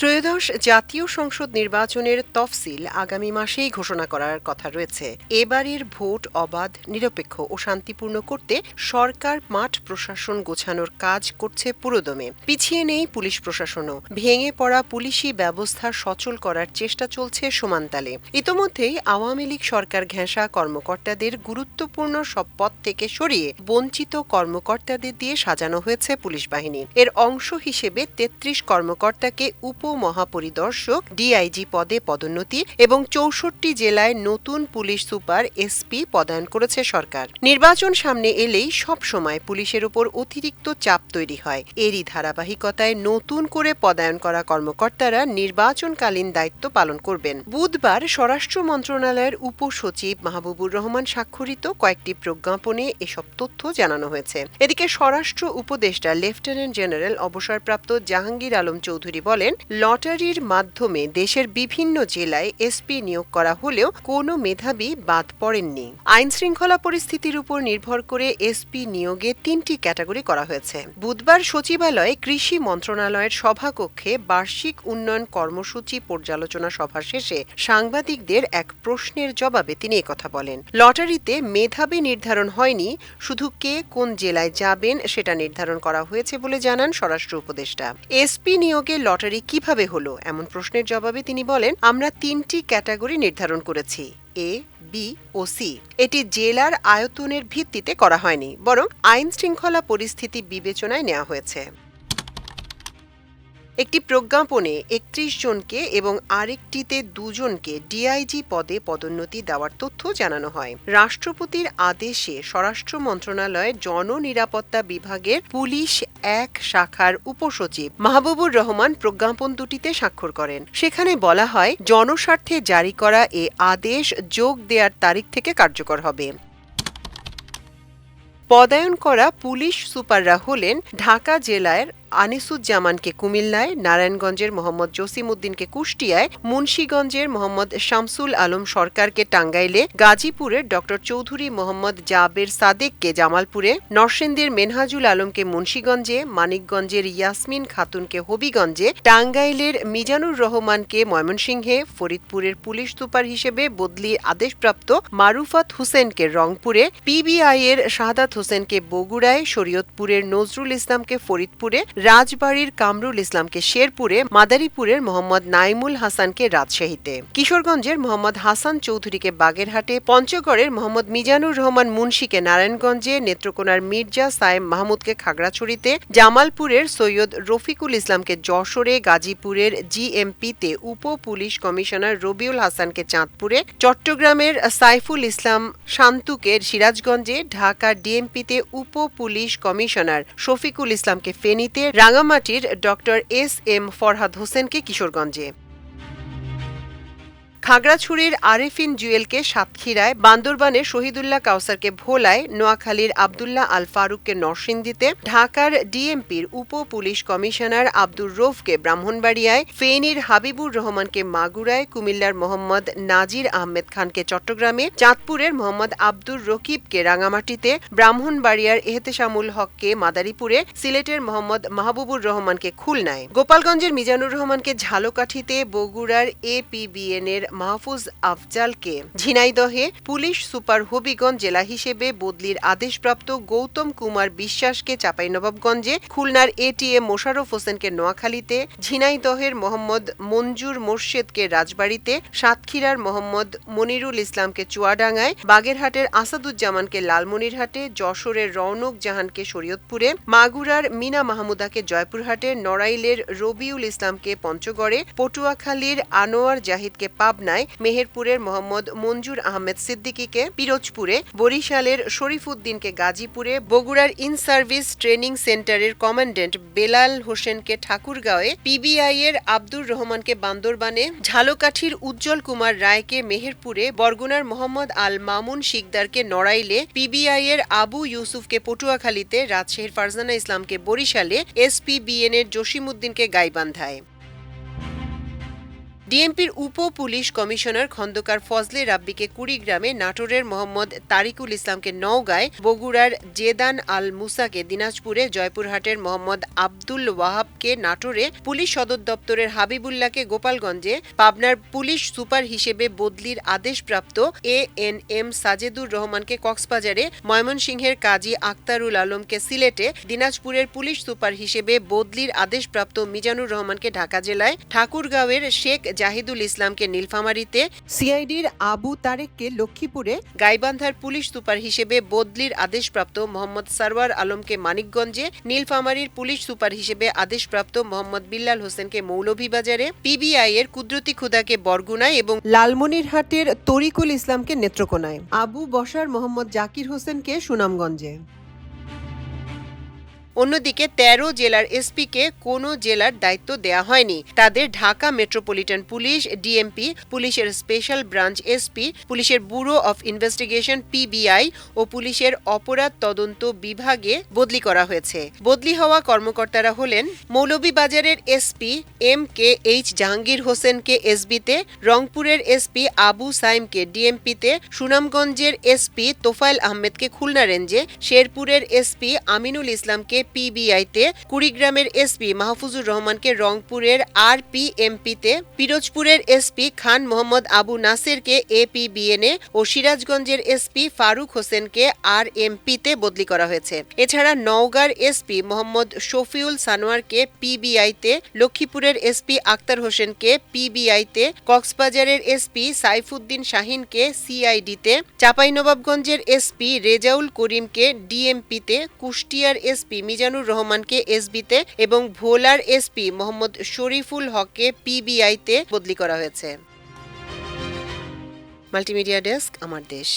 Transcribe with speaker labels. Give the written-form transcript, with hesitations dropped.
Speaker 1: ত্রয়োদশ জাতীয় সংসদ নির্বাচনের তফসিল আগামী মাসেই ঘোষণা করার কথা রয়েছে। এবারের ভোট অবাধ, নিরপেক্ষ ও শান্তিপূর্ণ করতে সরকার মাঠ প্রশাসন গোছানোর কাজ করছে পুরোদমে। পিছিয়ে নেই পুলিশ প্রশাসনও। ভেঙে পড়া পুলিশি ব্যবস্থা সচল করার চেষ্টা চলছে সমানতালে। ইতোমধ্যেই আওয়ামী লীগ সরকার ঘেঁষা কর্মকর্তাদের গুরুত্বপূর্ণ সব পদ থেকে সরিয়ে বঞ্চিত কর্মকর্তাদের দিয়ে সাজানো হয়েছে পুলিশ বাহিনী। এর অংশ হিসেবে ৩৩ কর্মকর্তাকে উপমহাপরিদর্শক ডিআইজি পদে পদোন্নতি এবং ৬৪ জেলায় নতুন পুলিশ সুপার এসপি পদায়ন করেছে সরকার। নির্বাচন সামনে এলেই সব সময় পুলিশের উপর অতিরিক্ত চাপ তৈরি হয়। এরই ধারাবাহিকতায় নতুন করে পদায়ন করা কর্মকর্তারা নির্বাচনকালীন দায়িত্ব পালন করবেন। বুধবার স্বরাষ্ট্র মন্ত্রণালয়ের উপসচিব মাহবুবুর রহমান স্বাক্ষরিত কয়েকটি প্রজ্ঞাপনে এসব তথ্য জানানো হয়েছে। এদিকে স্বরাষ্ট্র উপদেষ্টা লেফটেন্যান্ট জেনারেল অবসরপ্রাপ্ত জাহাঙ্গীর আলম চৌধুরী বলেন, লটারির মাধ্যমে দেশের বিভিন্ন জেলায় এসপি নিয়োগ করা হলেও কোনো মেধাবী বাদ পড়েননি। আইন শৃঙ্খলা পরিস্থিতির উপর নির্ভর করে এসপি নিয়োগে ৩টি ক্যাটাগরি করা হয়েছে। বুধবার সচিবালয়ে কৃষি মন্ত্রণালয়ের সভাকক্ষে বার্ষিক উন্নয়ন কর্মসূচি পর্যালোচনা সভা শেষে সাংবাদিকদের এক প্রশ্নের জবাবে তিনি একথা বলেন। লটারিতে মেধাবী নির্ধারণ হয়নি, শুধু কে কোন জেলায় যাবেন সেটা নির্ধারণ করা হয়েছে বলে জানান স্বরাষ্ট্র উপদেষ্টা। এসপি নিয়োগে লটারি কিভাবে হলো এমন প্রশ্নের জবাবে তিনি বলেন, আমরা ৩টি ক্যাটাগরি নির্ধারণ করেছি, এ, বি ও সি। এটি জেলার আয়তনের ভিত্তিতে করা হয়নি, বরং আইন শৃঙ্খলা পরিস্থিতি বিবেচনায় নেওয়া হয়েছে। একটি প্রজ্ঞাপনে ৩১ জনকে এবং আরেকটিতে ২ জনকে ডিআইজি পদে পদোন্নতি দেওয়ার তথ্য জানানো হয়। রাষ্ট্রপতির আদেশে স্বরাষ্ট্র মন্ত্রণালয়ের জননিরাপত্তা বিভাগের পুলিশ ১ শাখার উপসচিব মাহবুবুর রহমান প্রজ্ঞাপন দুটিতে স্বাক্ষর করেন। সেখানে বলা হয়, জনস্বার্থে জারি করা এ আদেশ যোগ দেওয়ার তারিখ থেকে কার্যকর হবে। পদায়ন করা পুলিশ সুপাররা হলেন ঢাকা জেলার আনিসুজ্জামানকে কুমিল্লায়, নারায়ণগঞ্জের মোহাম্মদ জসিমউদ্দিনকে কুষ্টিয়ায়, মুন্সিগঞ্জের মোহাম্মদ শামসুল আলম সরকারকে টাঙ্গাইলে, গাজীপুরের ড চৌধুরী মোহাম্মদ জাবের সাদেককে জামালপুরে, নরসিংদীর মেনহাজুল আলমকে মুন্সিগঞ্জে, মানিকগঞ্জের ইয়াসমিন খাতুনকে হবিগঞ্জে, টাঙ্গাইলের মিজানুর রহমানকে ময়মনসিংহে, ফরিদপুরের পুলিশ সুপার হিসেবে বদলির আদেশপ্রাপ্ত মারুফাত হোসেনকে রংপুরে, পিবিআইয়ের শাহাদাত হোসেনকে বগুড়ায়, শরীয়তপুরের নজরুল ইসলামকে ফরিদপুরে, রাজবাড়ীর কামরুল ইসলামকে শেরপুরে, মাদারীপুরের মোহাম্মদ নাইমুল হাসানকে রাজশাহীতে, কিশোরগঞ্জের মোহাম্মদ হাসান চৌধুরীকে বাগেরহাটে, পঞ্চগড়ের মোহাম্মদ মিজানুর রহমান মুন্সিকে নারায়ণগঞ্জে, নেত্রকোনার মির্জা সায়েম মাহমুদকে খাগড়াছড়িতে, জামালপুরের সৈয়দ রফিকুল ইসলামকে যশোরে, গাজীপুরের জিএমপিতে উপ পুলিশ কমিশনার রবিউল হাসানকে চাঁদপুরে, চট্টগ্রামের সাইফুল ইসলাম শান্তুকে সিরাজগঞ্জে, ঢাকা ডিএমপিতে উপ পুলিশ কমিশনার শফিকুল ইসলামকে ফেনীতে, রাঙামাটির ড.এস.এম. ফরহাদ হোসেনকে কিশোরগঞ্জে, খাগড়াছড়ির আরেফিন জুয়েলকে সাতক্ষীরায়, বান্দরবানের শহীদুল্লাহ কাউসারকে ভোলায়, নোয়াখালীর আবদুল্লাহ আল ফারুককে নরসিংদীতে, ঢাকার ডিএমপির উপ পুলিশ কমিশনার আব্দুর রৌফকে ব্রাহ্মণবাড়িয়ায়, ফেনীর হাবিবুর রহমানকে মাগুরায়, কুমিল্লার মোহাম্মদ নাজির আহমেদ খানকে চট্টগ্রামে, চাঁদপুরের মোহাম্মদ আব্দুর রকিবকে রাঙামাটিতে, ব্রাহ্মণবাড়িয়ার এহতেশামুল হককে মাদারীপুরে, সিলেটের মোহাম্মদ মাহবুবুর রহমানকে খুলনায়, গোপালগঞ্জের মিজানুর রহমানকে ঝালকাঠিতে, বগুড়ার এপিবিএনের মাহফুজ আফজালকে ঝিনাইদহে, পুলিশ সুপার হবিগঞ্জ জেলা হিসেবে বদলির আদেশপ্রাপ্ত গৌতম কুমার বিশ্বাসকে চাঁপাইনবাবগঞ্জে, খুলনার এটিএম মোশাররফ হোসেনকে নোয়াখালীতে, ঝিনাইদহের মোহাম্মদ মঞ্জুর মোর্শেদকে রাজবাড়ীতে, সাতক্ষীরার মোহাম্মদ মনিরুল ইসলামকে চুয়াডাঙ্গায়, বাগেরহাটের আসাদুজ্জামানকে লালমনিরহাটে, যশোরের রওনক জাহানকে শরীয়তপুরে, মাগুরার মিনা মাহমুদাকে জয়পুরহাটে, নড়াইলের রবিউল ইসলামকে পঞ্চগড়ে, পটুয়াখালীর আনোয়ার জাহিদকে পাবনায়, মেহেরপুরের মোহাম্মদ মঞ্জুর আহমেদ সিদ্দিকীকে পিরোজপুরে, বরিশালের শরীফউদ্দিনকে গাজীপুরে, বগুড়ার ইন সার্ভিস ট্রেনিং সেন্টারের কমান্ড্যান্ট বেলাল হোসেনকে ঠাকুরগাঁওয়ে, পিবিআইয়ের আব্দুর রহমানকে বান্দরবানে, ঝালকাঠির উজ্জ্বল কুমার রায়কে মেহেরপুরে, বরগুনার মোহাম্মদ আল মামুন শিকদারকে নড়াইলে, পিবিআইয়ের আবু ইউসুফকে পটুয়াখালীতে, রাজশাহীর ফারজানা ইসলামকে বরিশালে, এসপিবিএনের জসিমউদ্দিনকে গাইবান্ধায়। ডিএমপির উপ পুলিশ কমিশনার খন্দকার ফজলে রাব্বিকে কুড়িগ্রামে, নাটোরের মোহাম্মদ তারিকুল ইসলামকে নওগাঁয়, বগুড়ার জেদান আল মুসাকে দিনাজপুরে, জয়পুরহাটের মোহাম্মদ আব্দুল ওয়াহাবকে নাটোরে, পুলিশ সদর দপ্তরের হাবিবুল্লাহকে গোপালগঞ্জে, পাবনার পুলিশ সুপার হিসেবে বদলির আদেশপ্রাপ্ত ANM সাজেদুর রহমানকে কক্সবাজারে, ময়মনসিংহের কাজী আক্তারুল আলমকে সিলেটে, দিনাজপুরের পুলিশ সুপার হিসেবে বদলির আদেশপ্রাপ্ত মিজানুর রহমানকে ঢাকা জেলায়, ঠাকুরগাঁওয়ের শেখ জাহিদুল ইসলামকে নীলফামারীতে, সিআইডির আবু তারেককে লক্ষ্মীপুরে, গাইবান্ধার পুলিশ সুপার হিসেবে বদলির আদেশপ্রাপ্ত মোহাম্মদ সরওয়ার আলমকে মানিকগঞ্জে, নীলফামারীর পুলিশ সুপার হিসেবে আদেশপ্রাপ্ত মোহাম্মদ বিল্লাল হোসেনকে মৌলভীবাজারে, পিবিআই এর কুদরতি খুদাকে বরগুনায় এবং লালমনিরহাটের তরিকুল ইসলামকে নেত্রকোনায়, আবু বশার মোহাম্মদ জাকির হোসেনকে সুনামগঞ্জে। অন্যদিকে ১৩ জেলার এসপিকে কোনো জেলার দায়িত্ব দেয়া হয়নি। তাদের ঢাকা মেট্রোপলিটন পুলিশ, ডিএমপি, পুলিশের স্পেশাল ব্রাঞ্চ এসপি, পুলিশের ব্যুরো অফ ইনভেস্টিগেশন পিবিআই ও পুলিশের অপরাধ তদন্ত বিভাগে বদলি করা হয়েছে। বদলি হওয়া কর্মকর্তারা হলেন মৌলভীবাজারের এসপি MKH জাহাঙ্গীর হোসেনকে এসবিতে, রংপুরের এসপি আবু সাইমকে ডিএমপিতে, সুনামগঞ্জের এসপি তোফায়েল আহমেদকে খুলনা রেঞ্জে, শেরপুরের এসপি আমিনুল ইসলামকে পিবিআইতে, কুড়িগ্রামের এসপি মাহফুজুর রহমানকে রংপুরের RPMPতে, পিরোজপুরের এসপি খান মোহাম্মদ আবু নাসেরকে APBNে ও সিরাজগঞ্জের এসপি ফারুক হোসেনকে RMPতে বদলি করা হয়েছে। এছাড়া নওগাঁর এসপি মোহাম্মদ শফিউল সানোয়ারকে পিবিআইতে, লক্ষ্মীপুরের এসপি আক্তার হোসেনকে পিবিআইতে, কক্সবাজারের এসপি সাইফুদ্দিন শাহিনকে সিআইডিতে, চাঁপাইনবাবগঞ্জের এসপি রেজাউল করিমকে ডিএমপিতে, কুষ্টিয়ার এসপি মিজানুর রহমানকে এসবিতে এবং ভোলার এসপি মোহাম্মদ শরীফুল হককে পিবিআইতে বদলি করা হয়েছে। মাল্টিমিডিয়া ডেস্ক, আমার দেশ।